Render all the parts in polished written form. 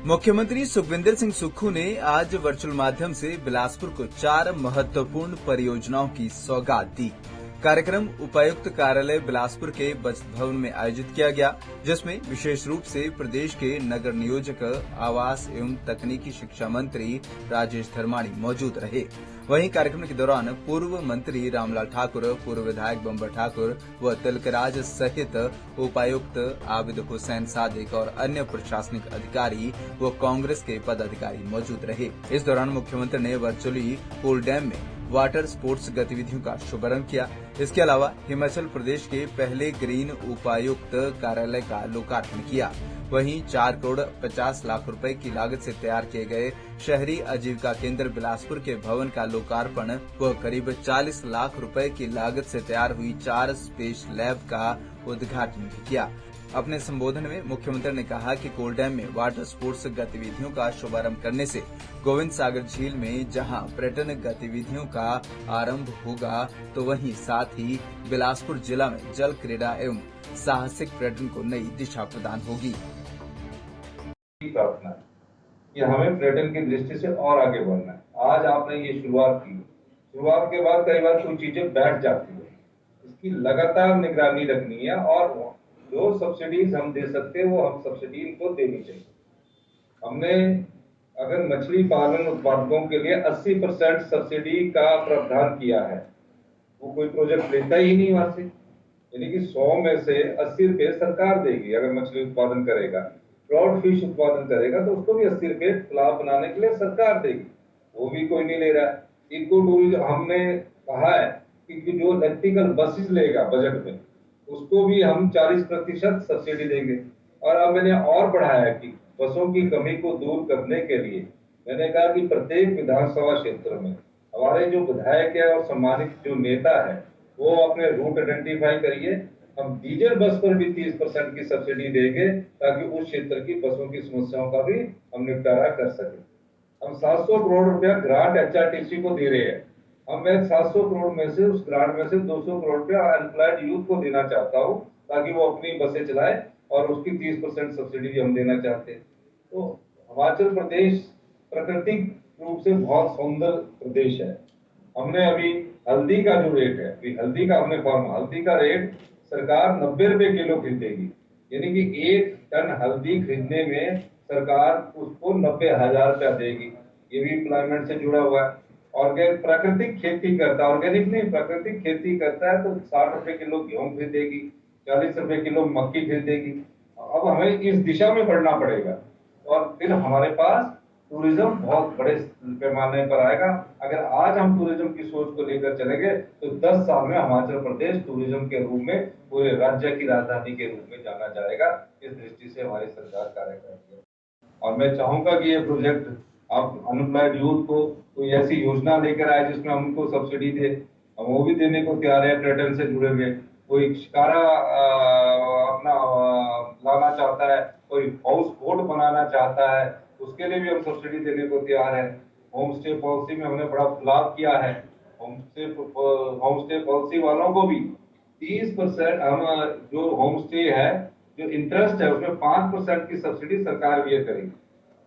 मुख्यमंत्री सुखविंदर सिंह सुक्खू ने आज वर्चुअल माध्यम से बिलासपुर को 4 महत्वपूर्ण परियोजनाओं की सौगात दी। कार्यक्रम उपायुक्त कार्यालय बिलासपुर के बचत भवन में आयोजित किया गया, जिसमें विशेष रूप से प्रदेश के नगर नियोजक, आवास एवं तकनीकी शिक्षा मंत्री राजेश धर्माणी मौजूद रहे। वहीं कार्यक्रम के दौरान पूर्व मंत्री रामलाल ठाकुर, पूर्व विधायक बंबर ठाकुर व तिलकराज सहित उपायुक्त आबिद हुसैन सादिक और अन्य प्रशासनिक अधिकारी व कांग्रेस के पदाधिकारी मौजूद रहे। इस दौरान मुख्यमंत्री ने वर्चुअली कोल डैम में वाटर स्पोर्ट्स गतिविधियों का शुभारंभ किया। इसके अलावा हिमाचल प्रदेश के पहले ग्रीन उपायुक्त कार्यालय का लोकार्पण किया। वहीं 4 करोड़ 50 लाख रुपए की लागत से तैयार किए गए शहरी आजीविका केंद्र बिलासपुर के भवन का लोकार्पण व करीब 40 लाख रुपए की लागत से तैयार हुई 4 स्पेस लैब का उद्घाटन भी किया। अपने संबोधन में मुख्यमंत्री ने कहा कि कोल डैम में वाटर स्पोर्ट्स गतिविधियों का शुभारंभ करने से गोविंद सागर झील में जहां पर्यटन गतिविधियों का आरंभ होगा, तो वहीं साथ ही बिलासपुर जिला में जल क्रीड़ा एवं साहसिक पर्यटन को नई दिशा प्रदान होगी। प्रार्थना है कि हमें पर्यटन की दृष्टि से और आगे बढ़ना है। आज आपने ये शुरुआत की, शुरुआत के बाद कई बार कुछ चीजें बैठ जाती है, इसकी लगातार निगरानी रखनी है और जो सब्सिडीज हम दे सकते हैं वो हम सब्सिडी इनको देनी चाहिए। हमने अगर मछली पालन उत्पादकों के लिए 80% सब्सिडी का प्रावधान किया है, वो कोई प्रोजेक्ट लेता ही नहीं वहां से, यानी कि 100 में से 80 रुपए सरकार देगी। अगर मछली उत्पादन करेगा, ट्राउट फिश उत्पादन करेगा तो उसको भी 80 रुपए तालाब बनाने के लिए सरकार देगी, वो भी कोई नहीं ले रहा है। इको टूरिज्म हमने कहा है कि जो इलेक्ट्रिकल बसेस लेगा बजट में, उसको भी हम 40% सब्सिडी देंगे। और अब मैंने और बढ़ाया कि बसों की कमी को दूर करने के लिए मैंने कहा कि प्रत्येक विधानसभा क्षेत्र में हमारे जो विधायक है और सम्मानित जो नेता है वो अपने रूट आइडेंटिफाई करिए। हम डीजल बस पर भी 30% की सब्सिडी देंगे ताकि उस क्षेत्र की बसों की समस्याओं का भी हम निपटारा कर सके। हम 700 करोड़ रुपया ग्रांट एचआरटीसी को दे रहे हैं। अब मैं 700 करोड़ में से उस ग्रांट में से 200 करोड़ रुपया अनएम्प्लॉयड यूथ को देना चाहता हूँ ताकि वो अपनी बसें चलाए और उसकी 30% सब्सिडी भी हम देना चाहते हैं। तो हिमाचल प्रदेश प्राकृतिक रूप से बहुत सुंदर प्रदेश है। हमने अभी हल्दी का जो रेट है, हल्दी का हमने फॉर्म, हल्दी का रेट सरकार 90 रुपए किलो खरीदेगी, यानी कि 1 टन हल्दी खरीदने में सरकार उसको 90,000 रुपया देगी। ये भी एम्प्लॉयमेंट से जुड़ा हुआ है। ऑर्गेनिक प्राकृतिक खेती करता है, ऑर्गेनिक नहीं प्राकृतिक खेती करता है तो 60 रुपए किलो गेहूं खरीदेगी, 40 रुपए किलो मक्की खरीदेगी। अब हमें इस दिशा में बढ़ना पड़ेगा और फिर हमारे पास टूरिज्म बहुत बड़े पैमाने पर आएगा। अगर आज हम टूरिज्म की सोच को लेकर चलेंगे तो 10 साल में हिमाचल प्रदेश टूरिज्म के रूप में पूरे राज्य की राजधानी के रूप में जाना जाएगा। इस दृष्टि से हमारी सरकार कार्य कर रही है और मैं चाहूंगा कि ये प्रोजेक्ट आप अनएम्प्लॉयड यूथ को कोई ऐसी योजना लेकर आए जिसमें हम उनको सब्सिडी दे, हम वो भी देने को तैयार है। पर्यटन से जुड़े हुए कोई शिकारा अपना लाना चाहता है, कोई हाउस बोट बनाना चाहता है, उसके लिए भी हम सब्सिडी देने को तैयार है। होम स्टे पॉलिसी में हमने बड़ा लाभ किया है। होम स्टे पॉलिसी वालों को भी 30% हम जो होम स्टे है, जो इंटरेस्ट है उसमें 5% की सब्सिडी सरकार भी करेगी,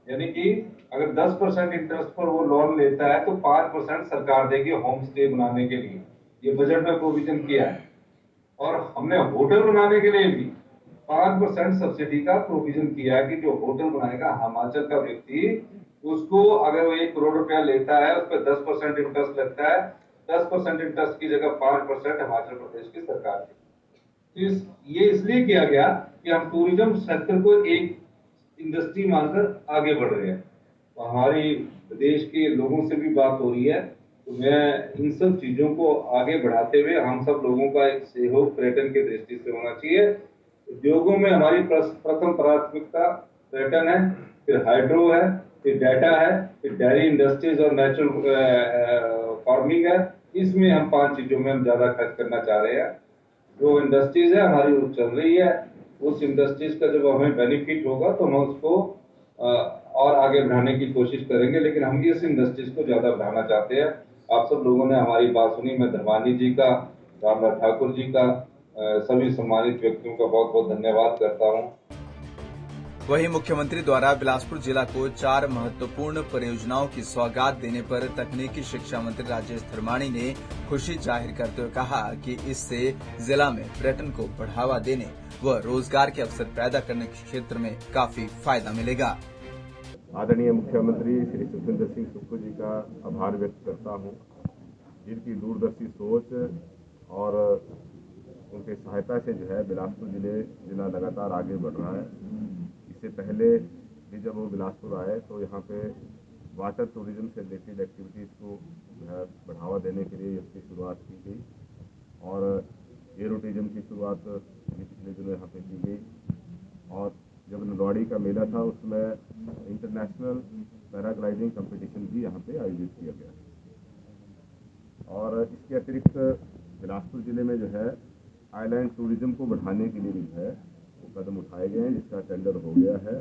यानी कि अगर 10% इंटरेस्ट पर वो लोन लेता है तो 5% सरकार देगी होम स्टे बनाने के लिए। ये बजट में प्रोविजन किया है। और हमने होटल बनाने के लिए भी 5% सब्सिडी का प्रोविजन किया है कि जो होटल बनाएगा हिमाचल का व्यक्ति, उसको अगर वो 1 करोड़ रुपया लेता है उस पर 10% इंटरेस्ट लगता है। 10% इंटरेस्ट की जगह 5% हिमाचल प्रदेश की सरकार की। ये इसलिए किया गया कि हम टूरिज्म सेक्टर को एक इंडस्ट्री मानकर आगे बढ़ रहे हैं। तो हमारी प्रदेश के लोगों से भी बात हो रही है, तो मैं इन सब चीजों को आगे बढ़ाते हुए हम सब लोगों का एक सहयोग पर्यटन की दृष्टि से होना चाहिए। उद्योगों में हमारी प्रथम प्राथमिकता पर्यटन है, फिर हाइड्रो है, फिर डाटा है, फिर डेयरी इंडस्ट्रीज और नेचुरल फार्मिंग है। इसमें हम 5 चीजों में हम ज्यादा खर्च करना चाह रहे हैं। जो इंडस्ट्रीज है हमारी वो चल रही है, उस इंडस्ट्रीज का जब हमें बेनिफिट होगा तो हम उसको और आगे बढ़ाने की कोशिश करेंगे, लेकिन हम इस इंडस्ट्रीज को ज्यादा बढ़ाना चाहते हैं। आप सब लोगों ने हमारी बात सुनी। मैं धर्मानी जी का, रामलाल ठाकुर जी का, सभी सम्मानित व्यक्तियों का बहुत बहुत धन्यवाद करता हूँ। वहीं मुख्यमंत्री द्वारा बिलासपुर जिला को 4 महत्वपूर्ण परियोजनाओं की सौगात देने पर तकनीकी शिक्षा मंत्री राजेश धर्माणी ने खुशी जाहिर करते हुए कहा कि इससे जिला में पर्यटन को बढ़ावा देने व रोजगार के अवसर पैदा करने के क्षेत्र में काफी फायदा मिलेगा। आदरणीय मुख्यमंत्री श्री सुखविंदर सिंह सुक्खू जी का आभार व्यक्त करता हूं, जिनकी दूरदर्शी सोच और उनके सहायता से जो है बिलासपुर जिला लगातार आगे बढ़ रहा है। इससे पहले भी जब वो बिलासपुर आए तो यहाँ पे वाटर टूरिज्म से रिलेटेड एक्टिविटीज़ को जो है बढ़ावा देने के लिए इसकी शुरुआत की गई और एरो टूरिज्म की शुरुआत भी पिछले दिनों यहाँ पे की गई। और जब नलवाड़ी का मेला था उसमें इंटरनेशनल पैराग्लाइडिंग कंपटीशन भी यहाँ पे आयोजित किया गया। और इसके अतिरिक्त बिलासपुर जिले में जो है आइलैंड टूरिज्म को बढ़ाने के लिए भी जो है वो कदम उठाए गए हैं, जिसका टेंडर हो गया है।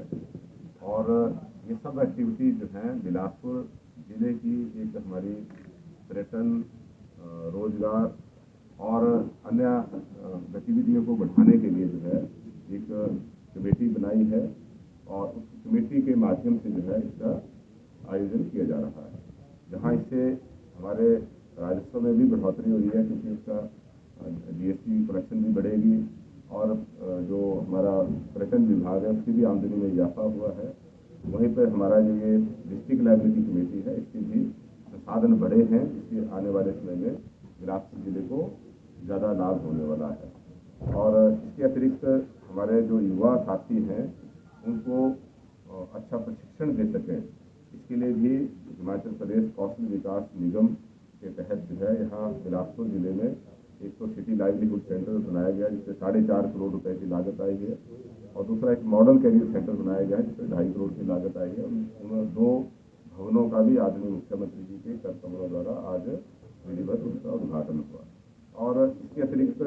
और ये सब एक्टिविटीज जो हैं बिलासपुर जिले की एक हमारी पर्यटन, रोजगार और अन्य गतिविधियों को बढ़ाने के लिए जो है एक कमेटी बनाई है और उस कमेटी के माध्यम से जो है इसका आयोजन किया जा रहा है, जहां इससे हमारे राजस्व में भी बढ़ोतरी हुई है, क्योंकि उसका जीएसटी कलेक्शन भी बढ़ेगी और जो हमारा पर्यटन विभाग है उसकी भी आमदनी में इजाफा हुआ है। वहीं पर हमारा जो ये डिस्ट्रिक्ट लाइब्रेरी कमेटी है इसके भी संसाधन बढ़े हैं, इसके आने वाले समय में बिलासपुर जिले को ज़्यादा लाभ होने वाला है। और इसके अतिरिक्त हमारे जो युवा साथी हैं उनको अच्छा प्रशिक्षण दे सकें, इसके लिए भी हिमाचल प्रदेश कौशल विकास निगम के तहत जो है यहाँ बिलासपुर जिले में एक तो सिटी लाइवलीहुड सेंटर बनाया गया जिससे 4.5 करोड़ रुपए की लागत आई है और दूसरा एक मॉडल कैरियर सेंटर बनाया गया है जिससे 2.5 करोड़ की लागत आई है। उन 2 भवनों का भी आदरणीय मुख्यमंत्री जी के कर कमलों द्वारा आज विधिवत उनका उद्घाटन हुआ। और इसके अतिरिक्त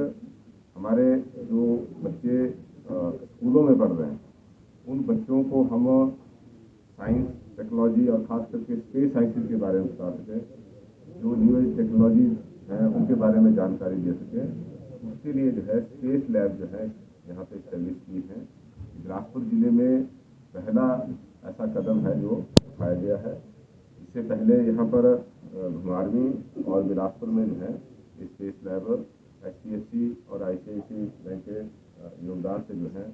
हमारे जो बच्चे स्कूलों में पढ़ रहे हैं उन बच्चों को हम साइंस, टेक्नोलॉजी और खास करके स्पेस साइंसेज के बारे में बता सकें, जो न्यू एज टेक्नोलॉजी हैं उनके बारे में जानकारी दे सकें। उसके लिए जो है स्पेस लैब जो है यहाँ पे स्टैब्लिश की है। बिलासपुर जिले में पहला ऐसा कदम है जो उठाया गया है। इससे पहले यहाँ पर घुमारवीं और बिलासपुर में जो है स्पेस लैब HDFC और ICICI बैंक के योगदान से जो है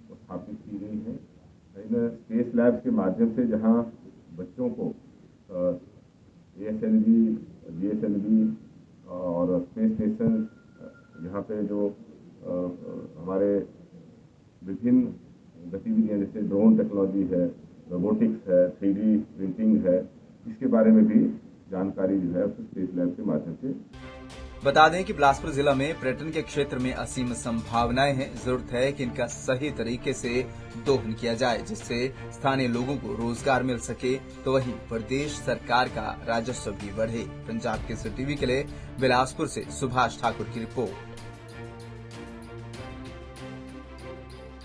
वो स्थापित की गई है। इन स्पेस लैब के माध्यम से जहाँ बच्चों को ASLV, GSLV और स्पेस स्टेशन, यहाँ पे जो हमारे विभिन्न गतिविधियाँ जैसे ड्रोन टेक्नोलॉजी है, रोबोटिक्स है, 3D प्रिंटिंग है, इसके बारे में भी जानकारी जो है स्पेस लैब के माध्यम से। बता दें कि बिलासपुर जिला में पर्यटन के क्षेत्र में असीम संभावनाएं हैं। जरूरत है कि इनका सही तरीके से दोहन किया जाए, जिससे स्थानीय लोगों को रोजगार मिल सके, तो वहीं प्रदेश सरकार का राजस्व भी बढ़े। पंजाब केसरी टीवी के लिए बिलासपुर से सुभाष ठाकुर की रिपोर्ट।